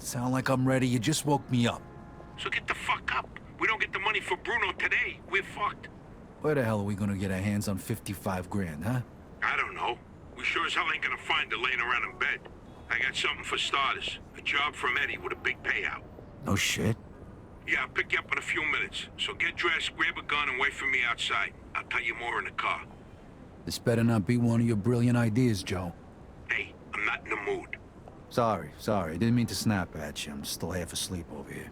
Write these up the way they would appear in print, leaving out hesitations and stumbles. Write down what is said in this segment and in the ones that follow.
Sound like I'm ready? You just woke me up. So get the fuck up. We don't get the money for Bruno today, we're fucked. Where the hell are we gonna get our hands on 55 grand, huh? I don't know. We sure as hell ain't gonna find her laying around in bed. I got something for starters. A job from Eddie with a big payout. No shit. Yeah, I'll pick you up in a few minutes. So get dressed, grab a gun, and wait for me outside. I'll tell you more in the car. This better not be one of your brilliant ideas, Joe. Hey, I'm not in the mood. Sorry. I didn't mean to snap at you. I'm still half asleep over here.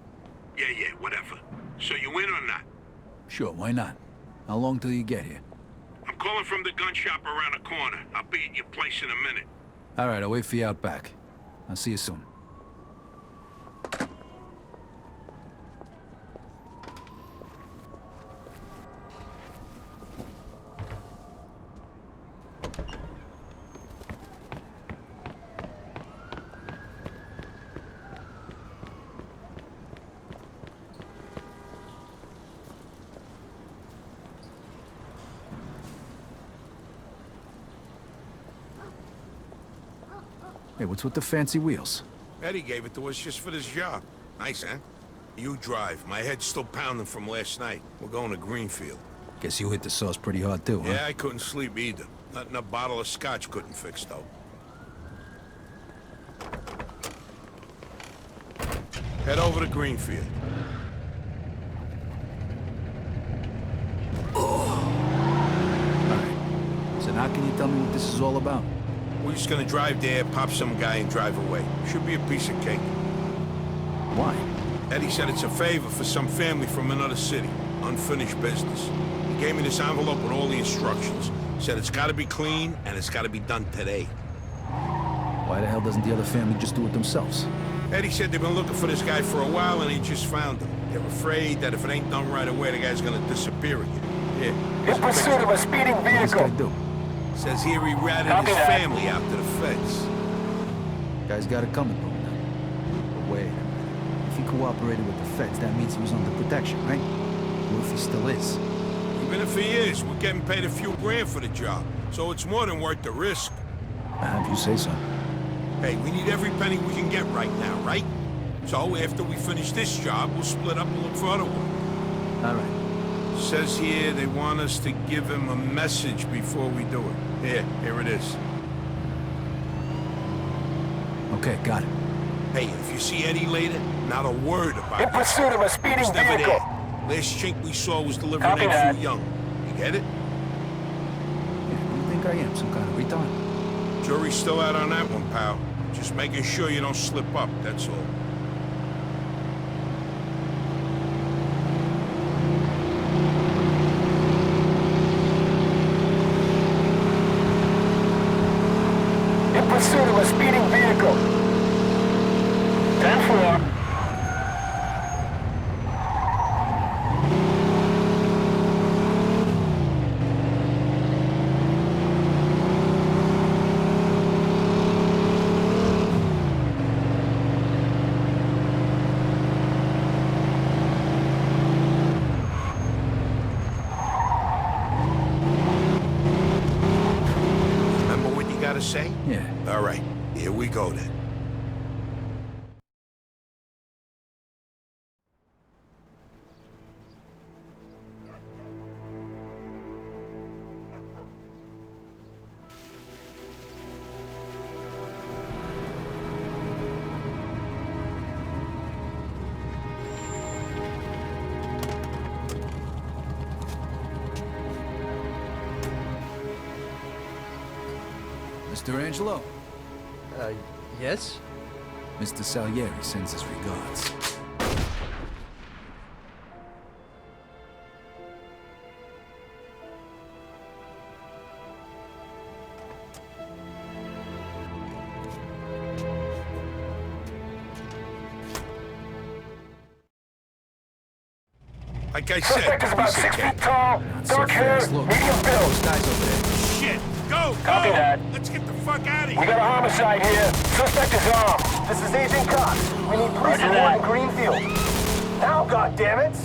Yeah, whatever. So you in or not? Sure, why not? How long till you get here? I'm calling from the gun shop around the corner. I'll be at your place in a minute. All right, I'll wait for you out back. I'll see you soon. Hey, what's with the fancy wheels? Eddie gave it to us just for this job. Nice, huh? You drive. My head's still pounding from last night. We're going to Greenfield. Guess you hit the sauce pretty hard too, huh? Yeah, I couldn't sleep either. Nothing a bottle of scotch couldn't fix, though. Head over to Greenfield. Alright. So now can you tell me what this is all about? We're just gonna drive there, pop some guy, and drive away. Should be a piece of cake. Why? Eddie said it's a favor for some family from another city. Unfinished business. He gave me this envelope with all the instructions. Said it's gotta be clean, and it's gotta be done today. Why the hell doesn't the other family just do it themselves? Eddie said they've been looking for this guy for a while, and he just found him. They're afraid that if it ain't done right away, the guy's gonna disappear again. Yeah. In pursuit of a speeding What's this vehicle. guy do? Says here he ratted Copy his that. family out to the feds. Guy's got it coming to him now. But wait a minute. If he cooperated with the feds, that means he was under protection, right? What if he still is? Even if he is, we're getting paid a few grand for the job, so it's more than worth the risk. Have you say so? Hey, we need every penny we can get right now, right? So after we finish this job, we'll split up and look for other work. All right. Says here they want us to give him a message before we do it. Here it is. Okay, got it. Hey, if you see Eddie later, not a word about In it. pursuit of a speeding He's never vehicle. there. Last chink we saw was delivering Copy eggs that. too young. You get it? Yeah, what do you think I am, some kind of retard? Jury's still out on that one, pal. Just making sure you don't slip up, that's all. In pursuit of a speeding vehicle. 10-4. Remember what you gotta say? Yeah. All right, here we go then. Mr. Angelo, Yes? Mr. Salieri sends his regards. Like I said, Suspect is about piece of 6 cake. feet tall, Not so dark hair, fast. Look, medium those build. guys over there. Shit! Go! Copy Go! that. Let's get the fuck out of We here! got a homicide here. Suspect is armed. This is Agent Cox. We need police support in Greenfield. Now, goddammit!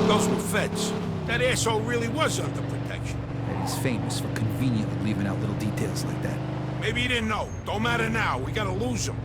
Those were feds. That asshole really was under protection. And he's famous for conveniently leaving out little details like that. Maybe he didn't know. Don't matter now. We gotta lose him.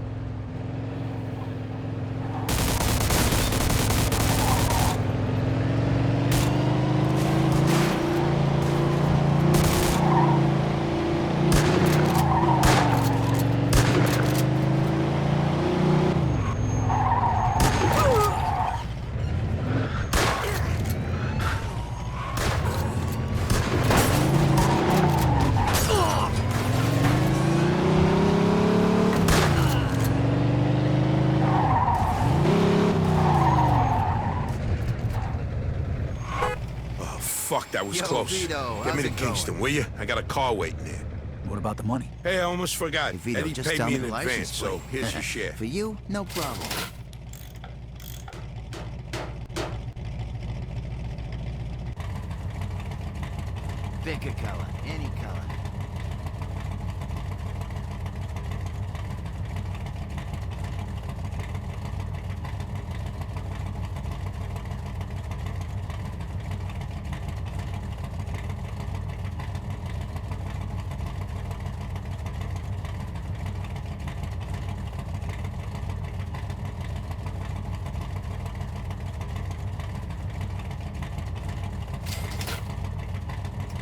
Fuck, that was Yo, close. Vito, Get me how's to it going? Kingston, will you? I got a car waiting there. What about the money? Hey, I almost forgot. Hey, Vito, Eddie just paid tell me me in the license advance, so plate. here's your share. For you, no problem. Pick a color, any color.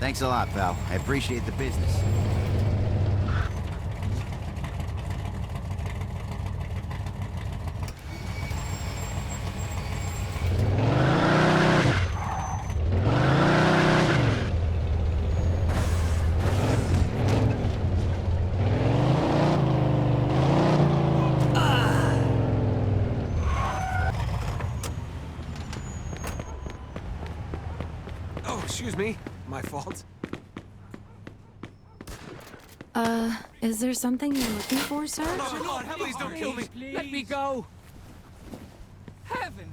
Thanks a lot, pal. I appreciate the business. Oh, excuse me. My fault. Is there something you're looking for, sir? Oh, God, please don't kill me. Let me go. Heaven,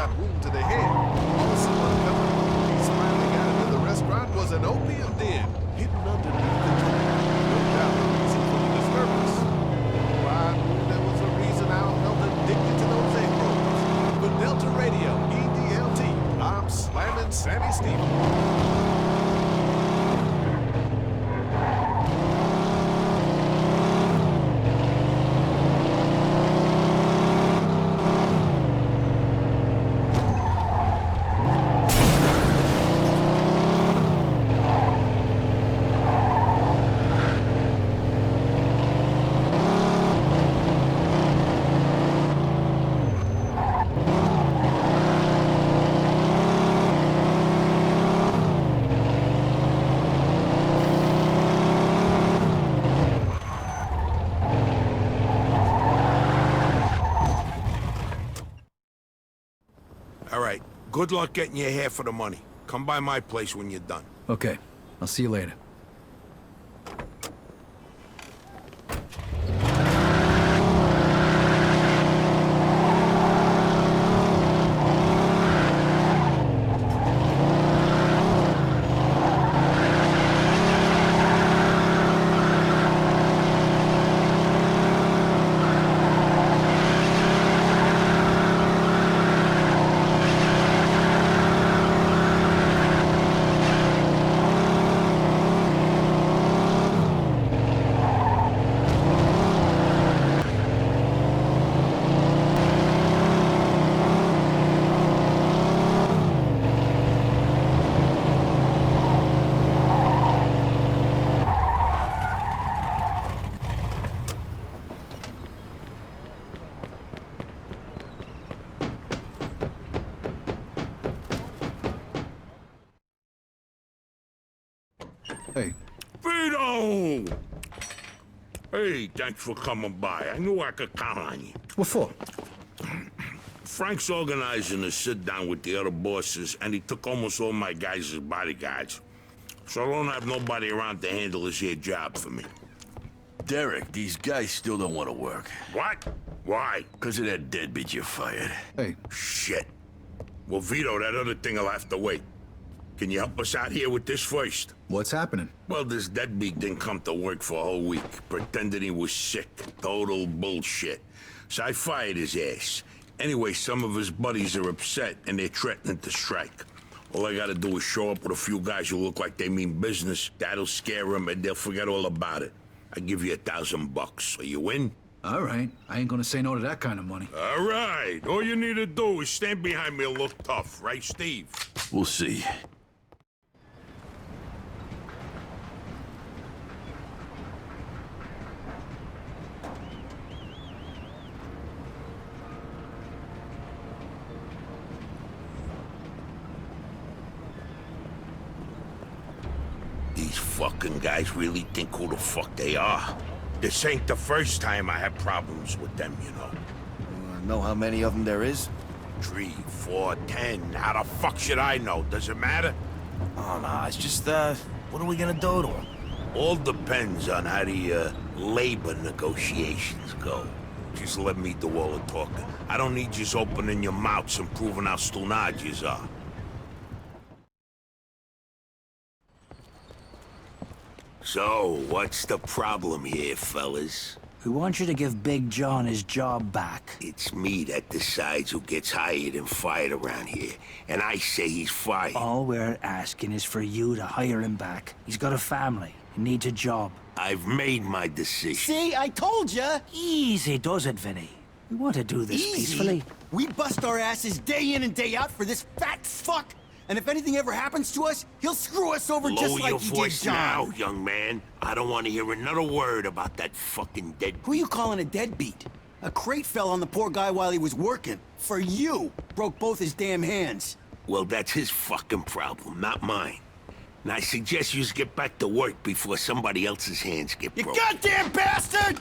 have wound to the head. Also uncovered when police finally got into the restaurant was an opium den hidden underneath the door. No doubt the reason for the disturbance. Oh, I knew there was a reason I felt addicted to those egg rolls. For Delta Radio, EDLT, I'm slamming Sammy Stevens. All right. Good luck getting your half of the money. Come by my place when you're done. Okay, I'll see you later. Hey. Vito! Hey, thanks for coming by. I knew I could count on you. What for? Frank's organizing a sit-down with the other bosses, and he took almost all my guys as bodyguards. So I don't have nobody around to handle this here job for me. Derek, these guys still don't want to work. What? Why? Because of that deadbeat you fired. Hey. Shit. Well, Vito, that other thing will have to wait. Can you help us out here with this first? What's happening? Well, this deadbeat didn't come to work for a whole week, pretending he was sick. Total bullshit. So I fired his ass. Anyway, some of his buddies are upset, and they're threatening to strike. All I gotta do is show up with a few guys who look like they mean business. That'll scare them, and they'll forget all about it. I give you $1,000. So you in? All right. I ain't gonna say no to that kind of money. All right. All you need to do is stand behind me and look tough, right, Steve? We'll see. These fucking guys really think who the fuck they are. This ain't the first time I had problems with them, you know. Know how many of them there is? 3, 4, 10. How the fuck should I know? Does it matter? Oh, no, it's just, what are we gonna do to them? All depends on how the, labor negotiations go. Just let me do all the talking. I don't need you opening your mouths and proving how stunad yous are. So, what's the problem here, fellas? We want you to give Big John his job back. It's me that decides who gets hired and fired around here, and I say he's fired. All we're asking is for you to hire him back. He's got a family. He needs a job. I've made my decision. See, I told ya! Easy does it, Vinny. We want to do this peacefully. We bust our asses day in and day out for this fat fuck! And if anything ever happens to us, he'll screw us over just like he did John. Lower your voice now, young man. I don't want to hear another word about that fucking deadbeat. Who you calling a deadbeat? A crate fell on the poor guy while he was working. For you. Broke both his damn hands. Well, that's his fucking problem, not mine. And I suggest you get back to work before somebody else's hands get broken. You goddamn bastard!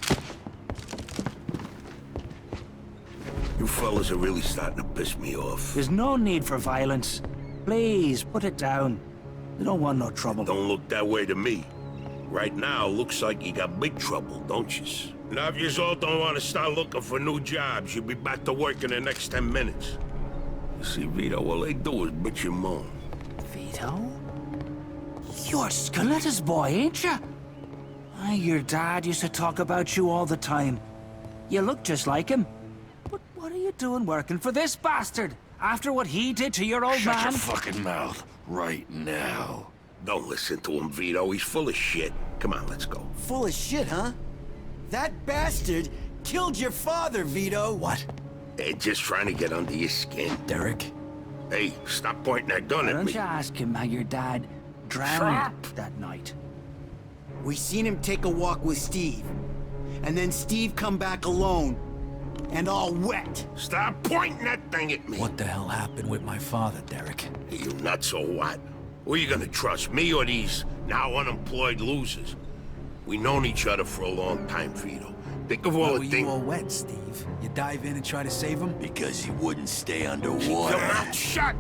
You fellas are really starting to piss me off. There's no need for violence. Please, put it down. You don't want no trouble. Don't look that way to me. Right now, looks like you got big trouble, don't you? Now, if you all don't want to start looking for new jobs, you'll be back to work in the next 10 minutes. You see, Vito, all they do is bitch and moan. Vito? You're Scoletta's boy, ain't you? Your dad used to talk about you all the time. You look just like him. But what are you doing working for this bastard? After what he did to your old man? Shut your fucking mouth right now. Don't listen to him, Vito. He's full of shit. Come on, let's go. Full of shit, huh? That bastard killed your father, Vito. What? They're just trying to get under your skin. Derek? Hey, stop pointing that gun Why at don't me. you ask him how your dad drowned that night? We seen him take a walk with Steve. And then Steve come back alone. And all wet. Stop pointing that thing at me. What the hell happened with my father, Derek? Are you nuts or what? Who are you gonna trust, me or these now unemployed losers? We known each other for a long time, Vito. Think of all Why the were things... you all wet, Steve? You dive in and try to save him? Because he wouldn't stay Keep underwater. your mouth shut!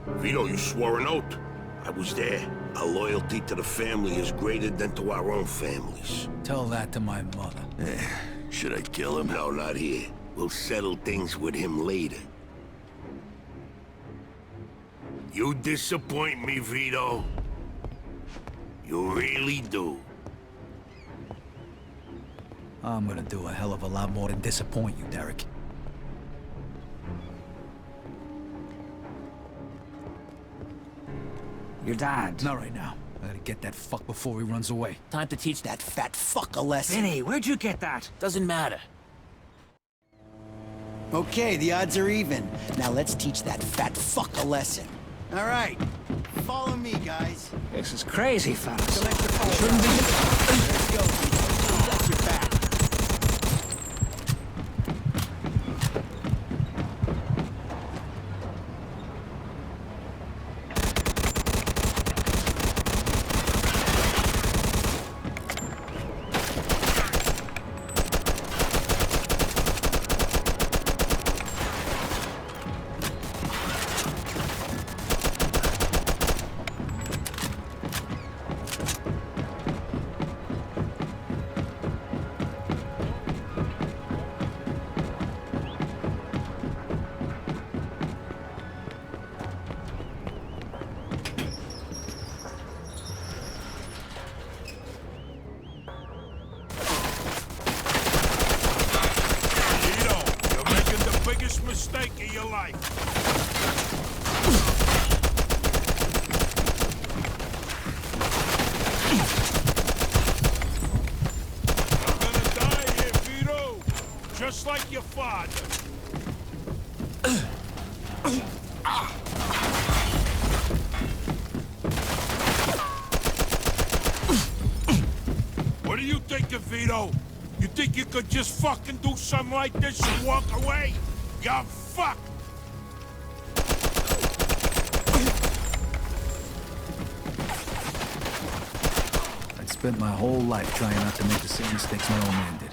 Vito, you swore an oath. I was there. Our loyalty to the family is greater than to our own families. Tell that to my mother. Should I kill him? No, not here. We'll settle things with him later. You disappoint me, Vito. You really do. I'm gonna do a hell of a lot more than disappoint you, Derek. Your dad. Not right now. I gotta get that fuck before he runs away. Time to teach that fat fuck a lesson. Vinny, where'd you get that? Doesn't matter. Okay, the odds are even. Now let's teach that fat fuck a lesson. All right, follow me, guys. This is crazy, fellas. Select your phone. Let's go. Got your back. Vito? You think you could just fucking do something like this and walk away? You're fucked! I'd spent my whole life trying not to make the same mistakes my old man did.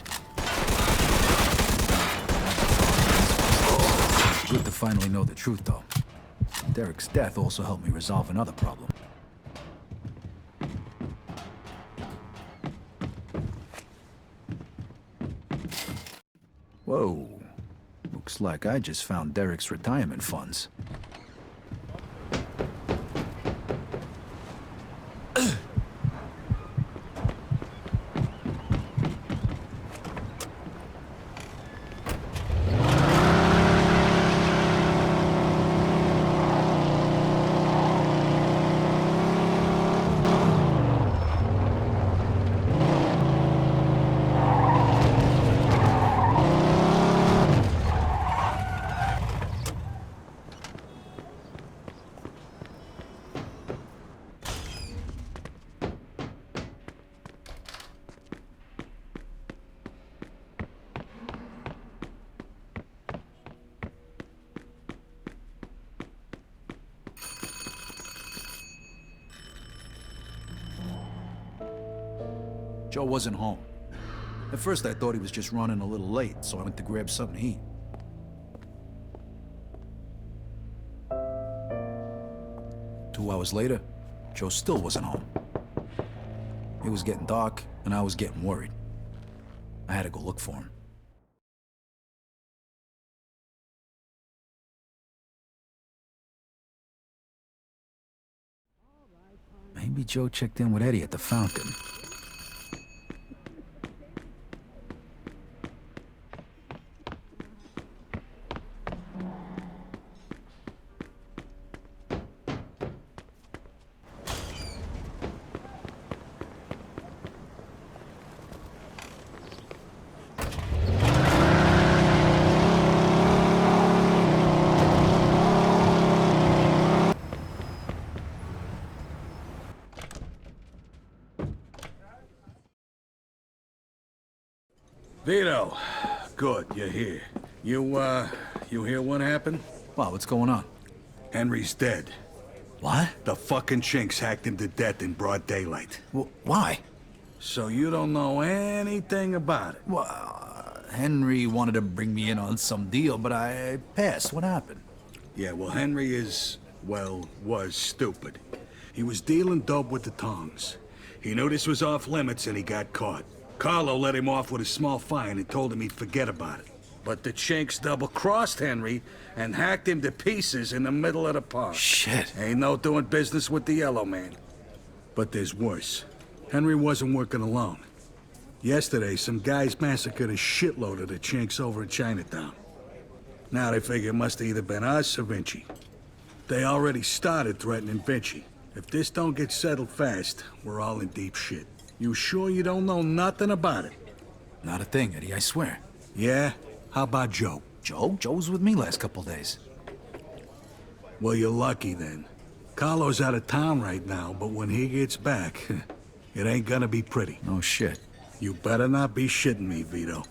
Good to finally know the truth, though. Derek's death also helped me resolve another problem. Whoa. Looks like I just found Derek's retirement funds. Joe wasn't home. At first I thought he was just running a little late, so I went to grab something to eat. Two hours later, Joe still wasn't home. It was getting dark, and I was getting worried. I had to go look for him. Maybe Joe checked in with Eddie at the fountain. Vito, good, you're here. You hear what happened? Wow, what's going on? Henry's dead. What? The fucking chinks hacked him to death in broad daylight. Why? So you don't know anything about it? Well, Henry wanted to bring me in on some deal, but I passed. What happened? Yeah, well, Henry was stupid. He was dealing dope with the tongs. He knew this was off limits and he got caught. Carlo let him off with a small fine and told him he'd forget about it. But the chinks double-crossed Henry and hacked him to pieces in the middle of the park. Shit. Ain't no doing business with the Yellow Man. But there's worse. Henry wasn't working alone. Yesterday, some guys massacred a shitload of the chinks over in Chinatown. Now they figure it must have either been us or Vinci. They already started threatening Vinci. If this don't get settled fast, we're all in deep shit. You sure you don't know nothing about it? Not a thing, Eddie, I swear. Yeah? How about Joe? Joe? Joe was with me last couple days. Well, you're lucky then. Carlo's out of town right now, but when he gets back, it ain't gonna be pretty. No shit. You better not be shitting me, Vito.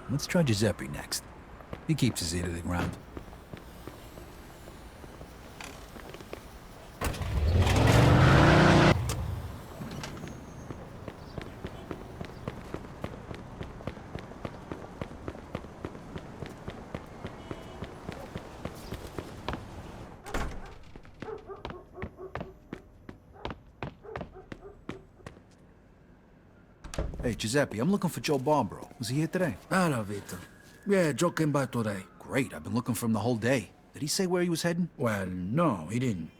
Let's try Giuseppe next. He keeps his ear to the ground. Hey, Giuseppe, I'm looking for Joe Barbaro. Was he here today? Hello, Vito. Yeah, Joe came by today. Great, I've been looking for him the whole day. Did he say where he was heading? Well, no, he didn't.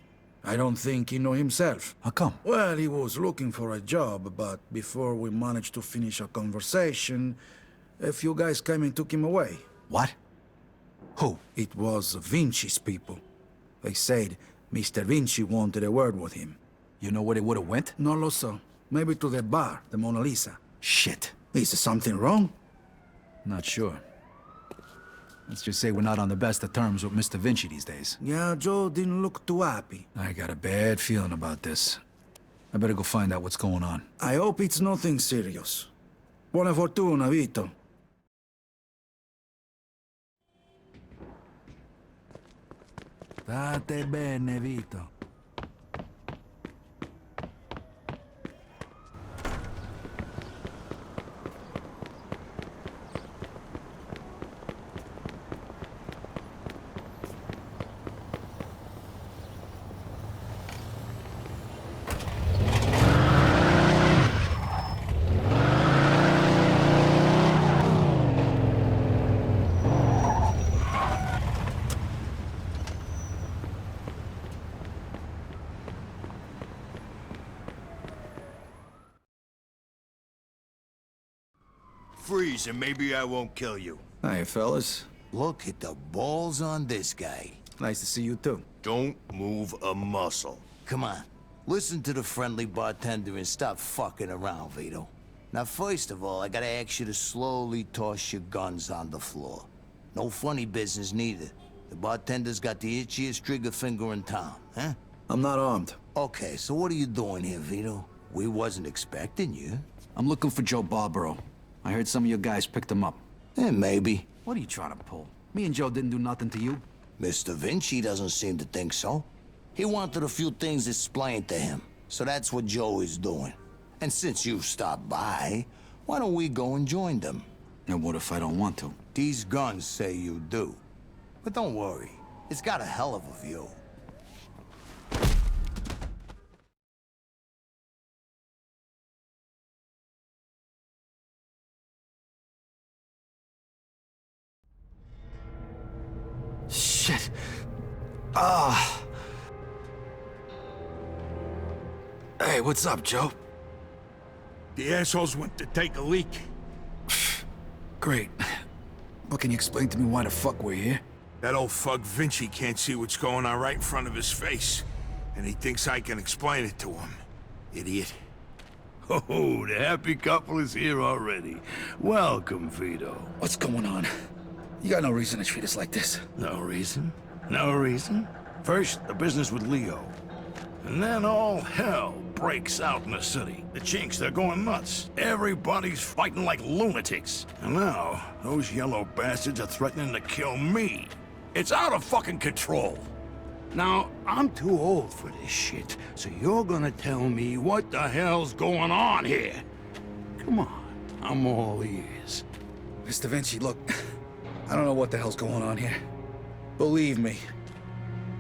I don't think he know himself. How come? Well, he was looking for a job, but before we managed to finish a conversation, a few guys came and took him away. What? Who? It was Vinci's people. They said Mr. Vinci wanted a word with him. You know where they would've went? No lo so. Maybe to the bar, the Mona Lisa. Shit. Is something wrong? Not sure. Let's just say we're not on the best of terms with Mr. Vinci these days. Yeah, Joe didn't look too happy. I got a bad feeling about this. I better go find out what's going on. I hope it's nothing serious. Buona fortuna, Vito. State bene, Vito. Freeze, and maybe I won't kill you. Hiya, fellas. Look at the balls on this guy. Nice to see you, too. Don't move a muscle. Come on, listen to the friendly bartender and stop fucking around, Vito. Now, first of all, I gotta ask you to slowly toss your guns on the floor. No funny business, neither. The bartender's got the itchiest trigger finger in town, huh? I'm not armed. Okay, so what are you doing here, Vito? We wasn't expecting you. I'm looking for Joe Barbaro. I heard some of your guys picked him up. Maybe. What are you trying to pull? Me and Joe didn't do nothing to you. Mr. Vinci doesn't seem to think so. He wanted a few things explained to him, so that's what Joe is doing. And since you stopped by, why don't we go and join them? And what if I don't want to? These guns say you do. But don't worry, it's got a hell of a view. Shit. Ah. Hey, what's up, Joe? The assholes went to take a leak. Great. But can you explain to me why the fuck we're here? That old fuck Vinci can't see what's going on right in front of his face. And he thinks I can explain it to him. Idiot. Oh, the happy couple is here already. Welcome, Vito. What's going on? You got no reason to treat us like this. No reason? No reason? First, the business with Leo. And then all hell breaks out in the city. The chinks, they're going nuts. Everybody's fighting like lunatics. And now, those yellow bastards are threatening to kill me. It's out of fucking control. Now, I'm too old for this shit, so you're gonna tell me what the hell's going on here. Come on, I'm all ears. Mr. Vinci, look, I don't know what the hell's going on here. Believe me,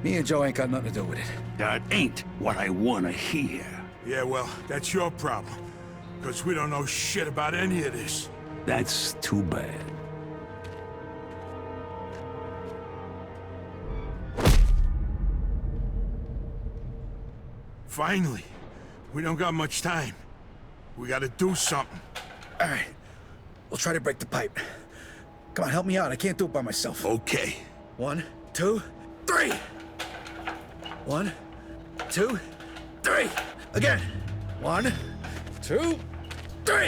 me and Joe ain't got nothing to do with it. That ain't what I wanna hear. Yeah, well, that's your problem. Because we don't know shit about any of this. That's too bad. Finally. We don't got much time. We gotta do something. All right, we'll try to break the pipe. Come on, help me out. I can't do it by myself. Okay. 1, 2, 3. 1, 2, 3. Again. 1, 2, 3.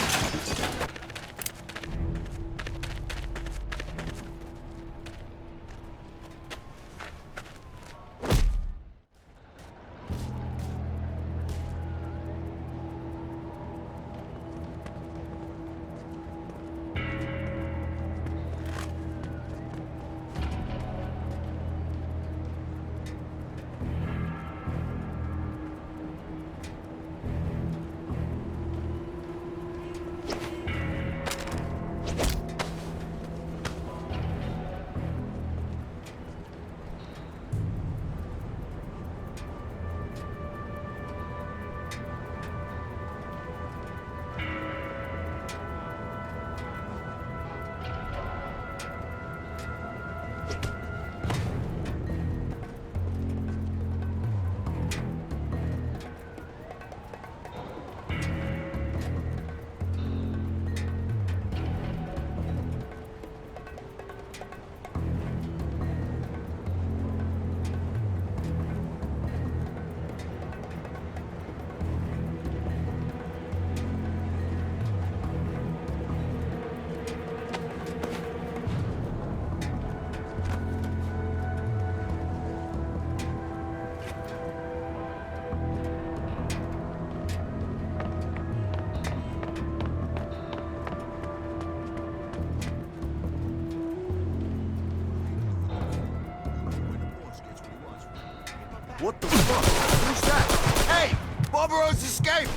What the fuck? Who's that? Hey! Barbaro's escaped!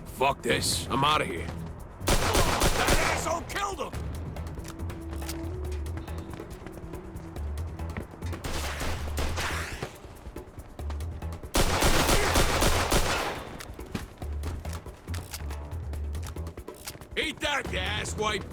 Fuck this. I'm out of here. That asshole killed him! Eat that, you asswipe!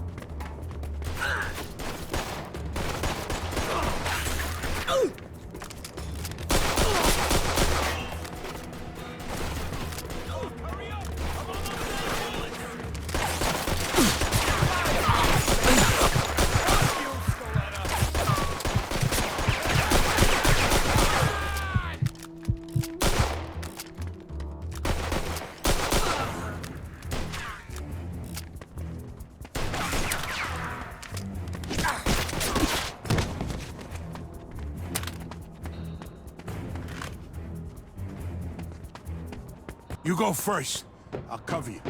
You go first. I'll cover you.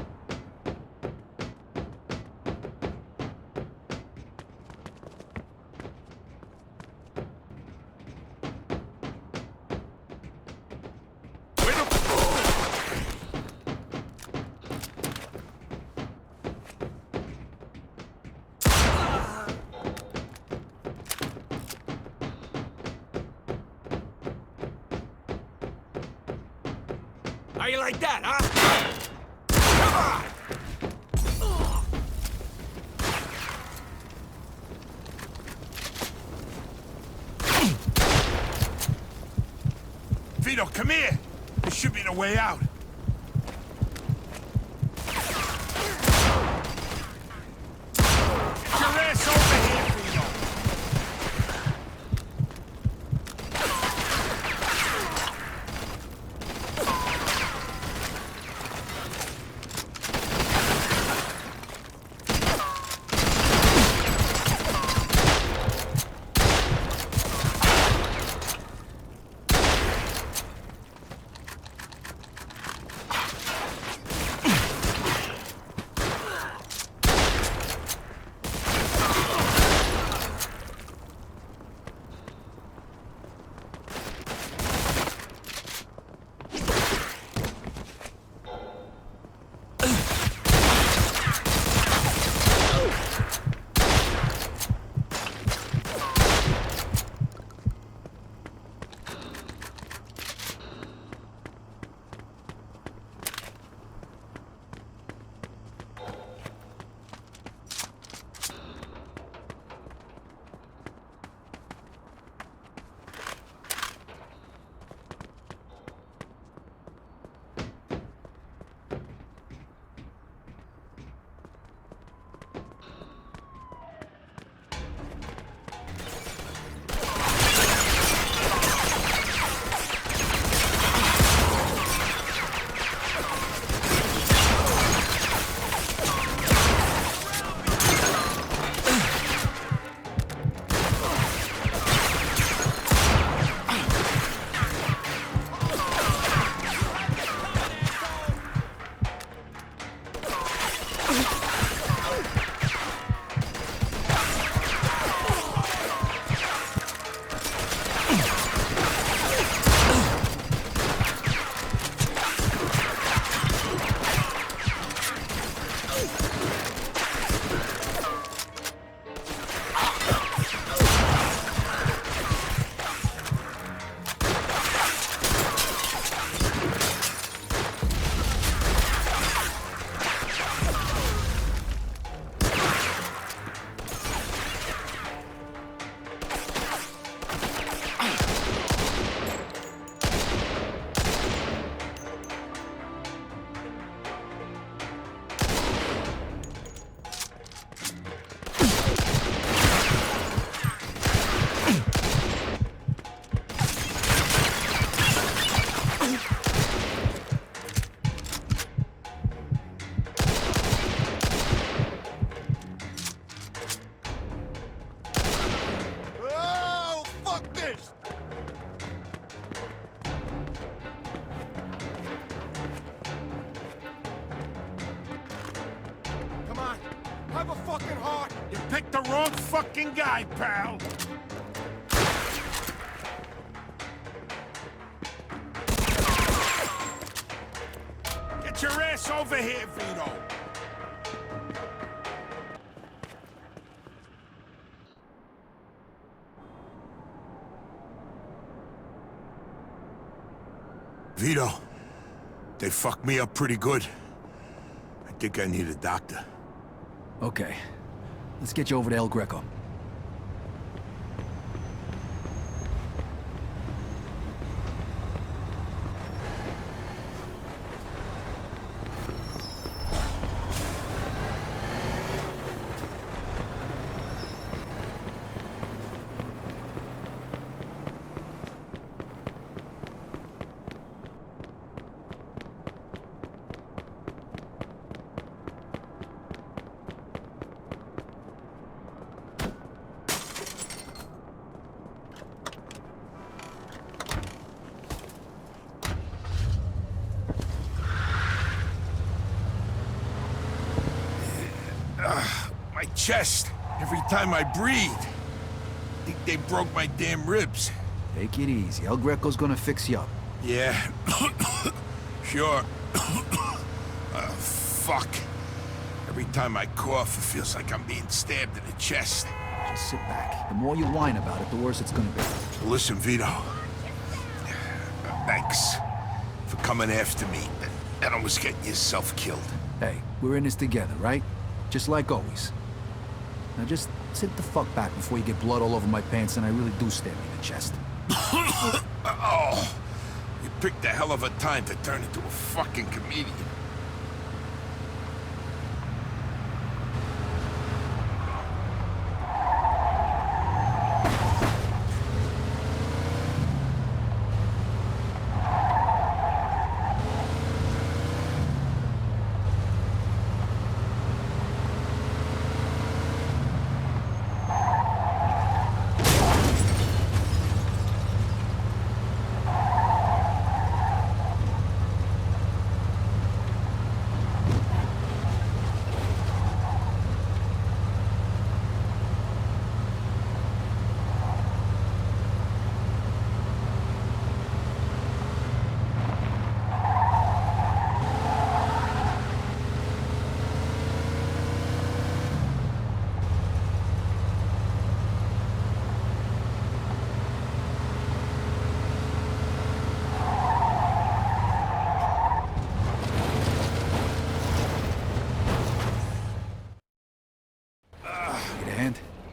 How you like that, huh? Vito, come here! This should be the way out. Get your ass over here, Vito! Have a fucking heart! You picked the the wrong fucking guy, pal. Get your ass over here, Vito. Vito, they fucked me up pretty good. I think I need a doctor. Okay. Let's get you over to El Greco. My chest. Every time I breathe. I think they broke my damn ribs. Take it easy. El Greco's gonna fix you up. Yeah. Sure. Fuck. Every time I cough, it feels like I'm being stabbed in the chest. Just sit back. The more you whine about it, the worse it's gonna be. Listen, Vito. Thanks for coming after me and almost getting yourself killed. Hey, we're in this together, right? Just like always. Now just sit the fuck back before you get blood all over my pants and I really do stab you in the chest. Oh, you picked a hell of a time to turn into a fucking comedian.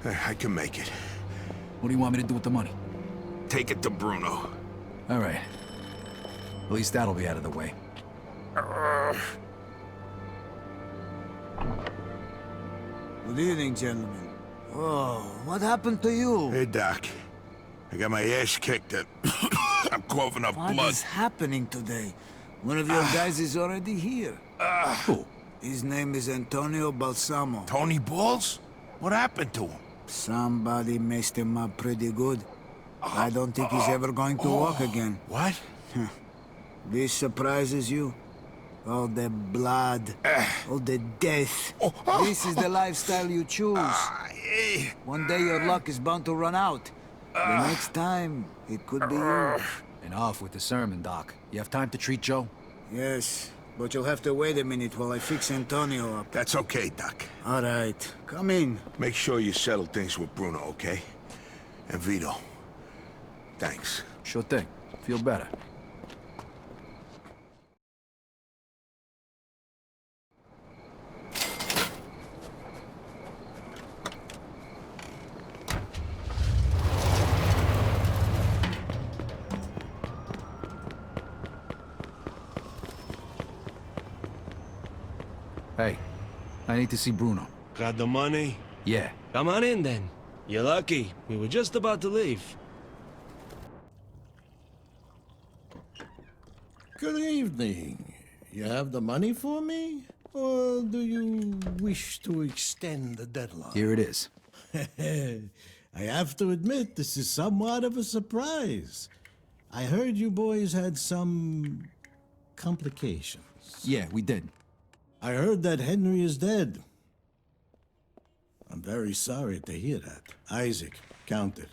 I can make it. What do you want me to do with the money? Take it to Bruno. All right. At least that'll be out of the way. Good evening, gentlemen. Oh, what happened to you? Hey, Doc. I got my ass kicked and I'm coughing up blood. What is happening today? One of your guys is already here. Who? His name is Antonio Balsamo. Tony Balls? What happened to him? Somebody messed him up pretty good. I don't think he's ever going to walk again. What? This surprises you? All the blood, all the death. This is the lifestyle you choose. One day your luck is bound to run out. The next time, it could be you. Enough with the sermon, Doc. You have time to treat Joe? Yes, but you'll have to wait a minute while I fix Antonio up. That's okay, Doc. All right, come in. Make sure you settle things with Bruno, okay? And Vito. Thanks. Sure thing. Feel better. Hey, I need to see Bruno. Got the money? Yeah. Come on in, then. You're lucky. We were just about to leave. Good evening. You have the money for me? Or do you wish to extend the deadline? Here it is. I have to admit, this is somewhat of a surprise. I heard you boys had some complications. Yeah, we did. I heard that Henry is dead. I'm very sorry to hear that. Isaac, count it.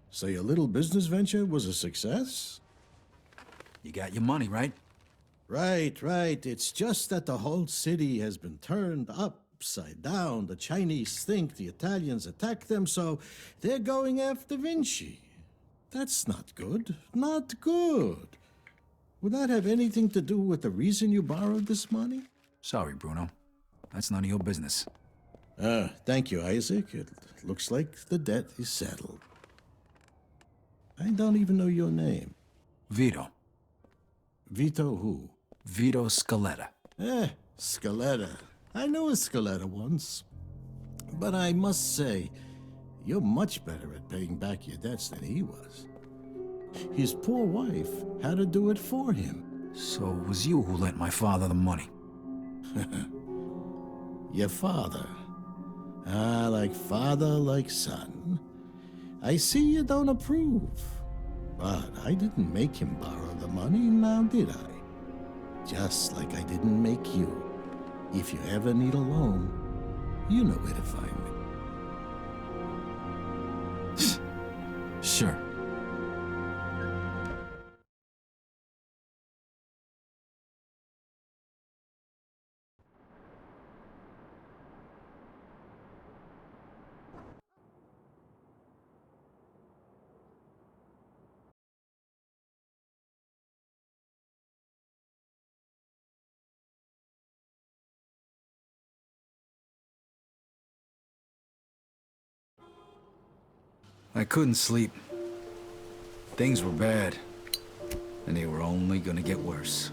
So your little business venture was a success? You got your money, right? Right. It's just that the whole city has been turned upside down. The Chinese think the Italians attacked them, so they're going after Vinci. That's not good. Not good. Would that have anything to do with the reason you borrowed this money? Sorry, Bruno. That's none of your business. Thank you, Isaac. It looks like the debt is settled. I don't even know your name. Vito. Vito who? Vito Scaletta. Scaletta. I knew a Scaletta once. But I must say, you're much better at paying back your debts than he was. His poor wife had to do it for him. So it was you who lent my father the money. Your father. Like father, like son. I see you don't approve. But I didn't make him borrow the money, now did I? Just like I didn't make you. If you ever need a loan, you know where to find me. Sure. I couldn't sleep. Things were bad, and they were only gonna get worse.